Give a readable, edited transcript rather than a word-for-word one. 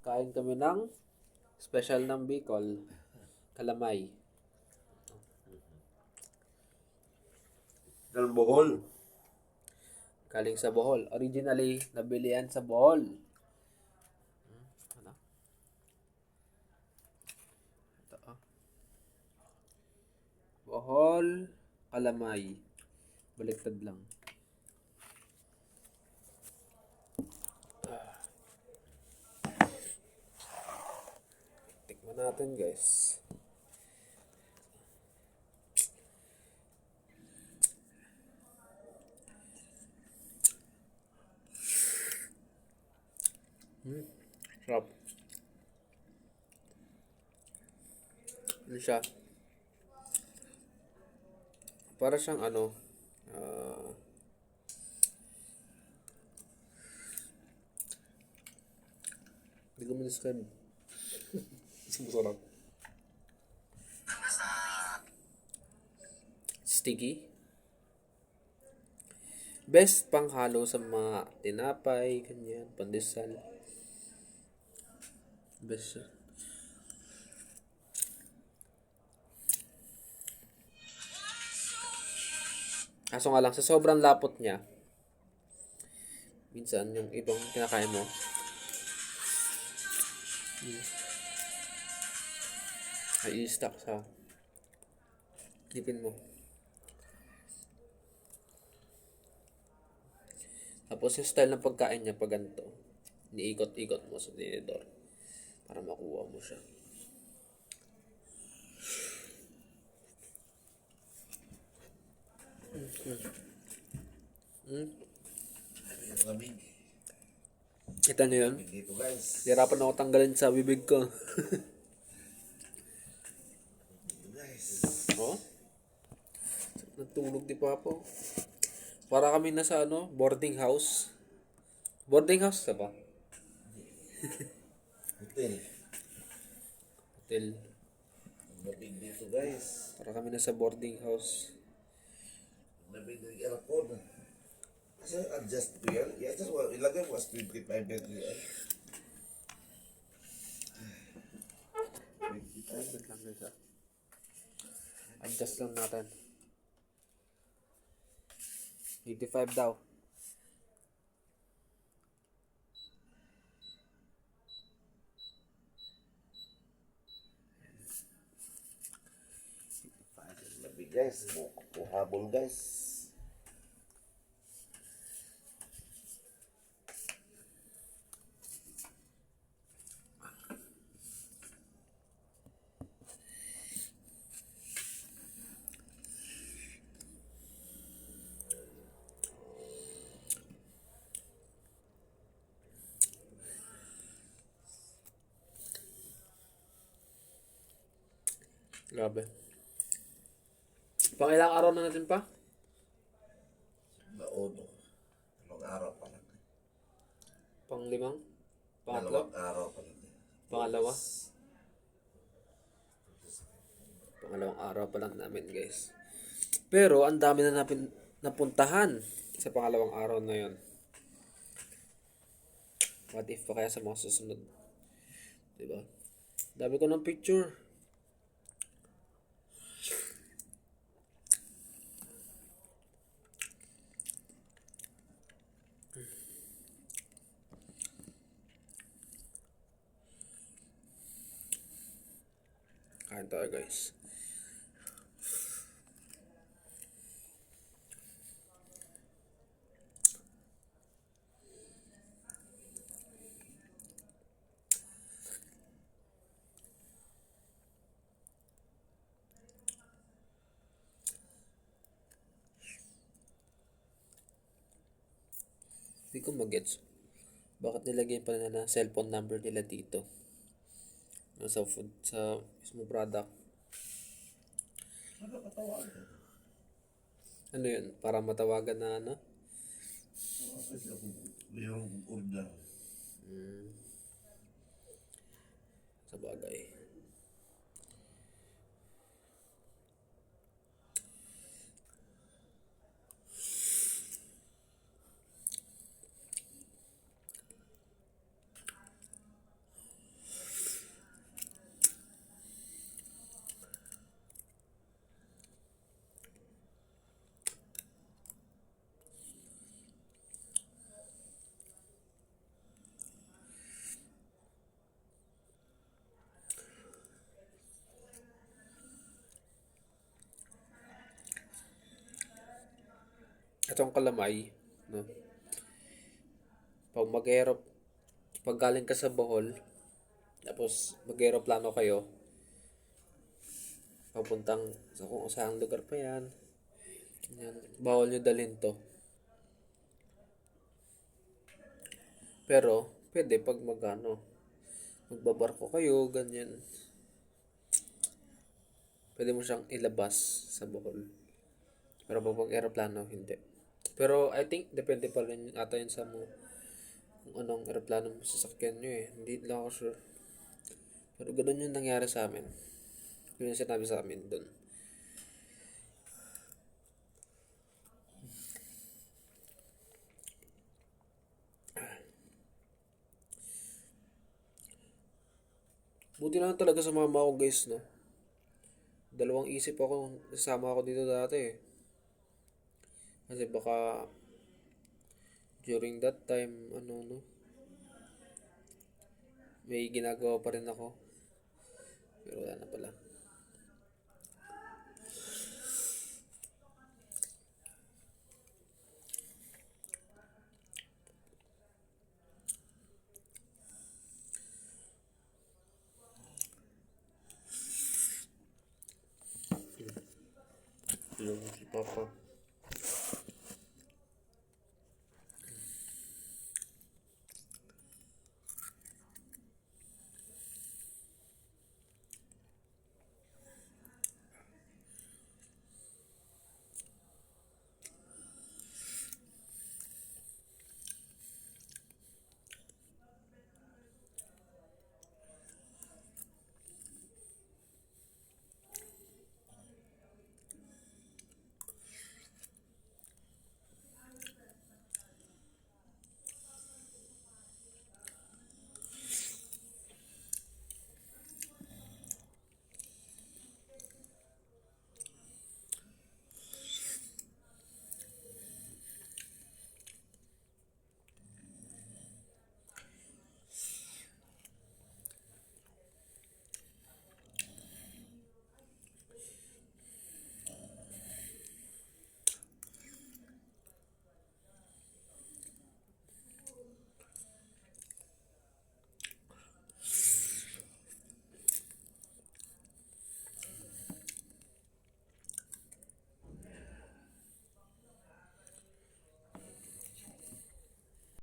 Kain kami ng special ng Bicol, kalamay. Ng Bohol. Galing sa Bohol. Originally, nabili yan sa Bohol. Ano? Ito, oh. Bohol, kalamay. Baliktad lang. Tikman natin, guys. Sarap. Ano siya? Para siyang ano, hindi ko man-describe. Masarap. Sticky. Best panghalo sa mga tinapay, ganyan, pandesal. Best siya. Kaso nga lang, sa sobrang lapot niya, minsan yung ibang kinakain mo, ay i-stuck sa tipin mo. Tapos yung style ng pagkain niya pag ganito, iniikot-ikot mo sa tinidor para makuha mo siya. Yung lamig. Kita niyo yun? Dito guys. Hirapan ako tanggalin sa bibig ko. Dito guys. Oh? Natulog di Papo. Para kami nasa boarding house. Boarding house ka ba? Hotel. Hotel. Lamig dito guys. Para kami nasa boarding house. Lamig ng aircon. Kasi adjust to yan. Yeah, just ilagay mo as 25 yan. 25. Wait lang guys. Adjust lang natin. 85 daw. Lamig guys. Habol guys. Grabe. Pang ilang araw na natin pa? Nauno. Dalawang araw pa lang. Pang limang? Pangatlo? Dalawang araw pa lang. Pangalawa? Pangalawang araw pa lang namin guys. Pero ang dami na napuntahan sa pangalawang araw na yon. What if pa kaya sa mga susunod? Diba? Dami ko ng picture. Kain tayo guys. Hindi ko mag-gets. Bakit nilagay pa nila na cellphone number nila dito? Sa food, sa mismo product. Ano katawagan? Ano yun? Para matawagan na Kasi ako mayroong order. Sa bagay. Diretsyong Kalamay, no? Pag pag galing ka sa Bohol, tapos mag-aeroplano kayo, papuntang sa kung saan lugar pa yan. Yan. Bawal nyo dalhin to. Pero, pwede pag magbabarko kayo, ganyan. Pwede mo siyang ilabas sa Bohol. Pero pag aeroplano, hindi. Pero I think depende pa rin ata yun sa mo kung anong aeroplano mo sasakyan nyo eh. Hindi lang ako sure. Pero ganun yung nangyari sa amin. Yun yung sinabi sa amin dun. Buti na lang talaga sa mama ko guys, no? Dalawang isip ako, sasama ako dito dati eh. Kasi baka during that time, no, may ginagawa pa rin ako. Pero wala na pala. Yung si Papa.